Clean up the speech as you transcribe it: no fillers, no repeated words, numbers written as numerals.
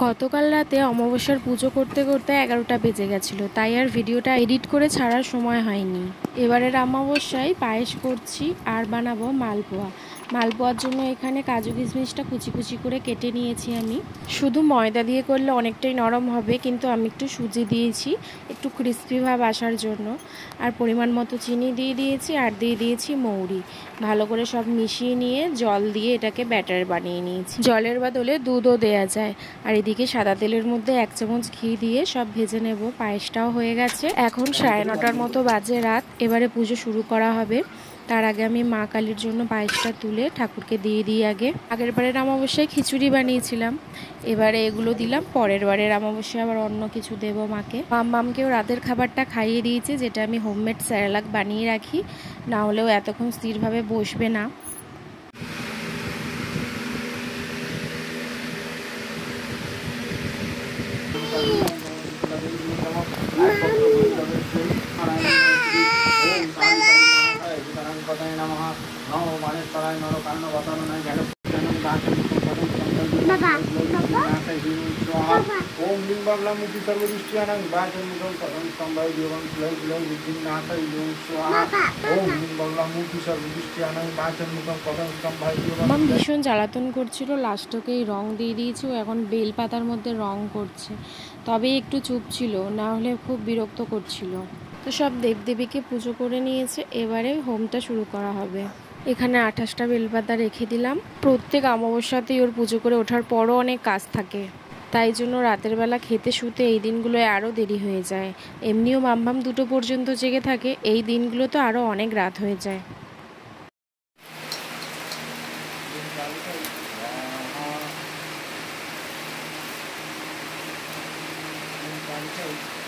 গতকাল রাতে অমাবস্যার পুজো করতে করতে 11টা বেজে গেছিলো, তাই আর ভিডিওটা এডিট করে ছাড়ার সময় হয়নি। এবারের অমাবস্যায় পায়েস করছি আর বানাবো মালপোয়া। মালপোয়ার জন্য এখানে কাজু কিশমিশটা কুচি কুচি করে কেটে নিয়েছি আমি। শুধু ময়দা দিয়ে করলে অনেকটাই নরম হবে, কিন্তু আমি একটু সুজি দিয়েছি একটু ক্রিস্পি ভাব আসার জন্য। আর পরিমাণ মতো চিনি দিয়ে দিয়েছি আর দিয়ে দিয়েছি মৌরি। ভালো করে সব মিশিয়ে নিয়ে জল দিয়ে এটাকে ব্যাটার বানিয়ে নিয়েছি। জলের বদলে দুধও দেওয়া যায়। আর এদিকে সাদা তেলের মধ্যে 1 চামচ ঘি দিয়ে সব ভেজে নেব। পায়েসটাও হয়ে গেছে। এখন 9:30টার মতো বাজে রাত। এবারে পুজো শুরু করা হবে। তার আগে আমি মা কালীর জন্য পায়েসটা তুলে ঠাকুরকে দিয়ে দিই আগে। আগের বারের অমাবস্যায় খিচুড়ি বানিয়েছিলাম, এবারে এগুলো দিলাম। পরের বারের অমাবস্যায় আবার অন্য কিছু দেবো মাকে। মামকেও রাতের খাবারটা খাইয়ে দিয়েছে, যেটা আমি হোমমেড স্যারেলাক বানিয়ে রাখি, না হলেও এতক্ষণ স্থিরভাবে বসবে না। ओम लिंग बाबलामुखी सर्वदृष्टियानां वाचनमुखं पदं स्तंभाय देवं क्लय क्लय विघ्नानाय ओम स्वाहा ओम लिंग बाबलामुखी सर्वदृष्टियानां वाचनमुखं पदं स्तंभाय देवं। মাম ভীষণ জ্বালাতন করছিল, লাস্টকেই রং দিয়ে দিয়েছি। ও এখন বেল পাতার মধ্যে রং করছে, তবে একটু চুপ ছিল, না হলে খুব বিরক্ত করছিল। তো সব দেবদেবীকে পুজো করে নিয়েছে, এবারে হোমটা শুরু করা হবে। এখানে 28টা বেলপাতা রেখে দিলাম। প্রত্যেক অমাবস্যাতেই ওর পুজো করে ওঠার পরও অনেক কাজ থাকে, তাই জন্য রাতের বেলা খেতে শুতে এই দিনগুলোয় আরও দেরি হয়ে যায়। এমনিও মাম্মাম 2টো পর্যন্ত জেগে থাকে, এই দিনগুলো তো আরও অনেক রাত হয়ে যায়। Thank you.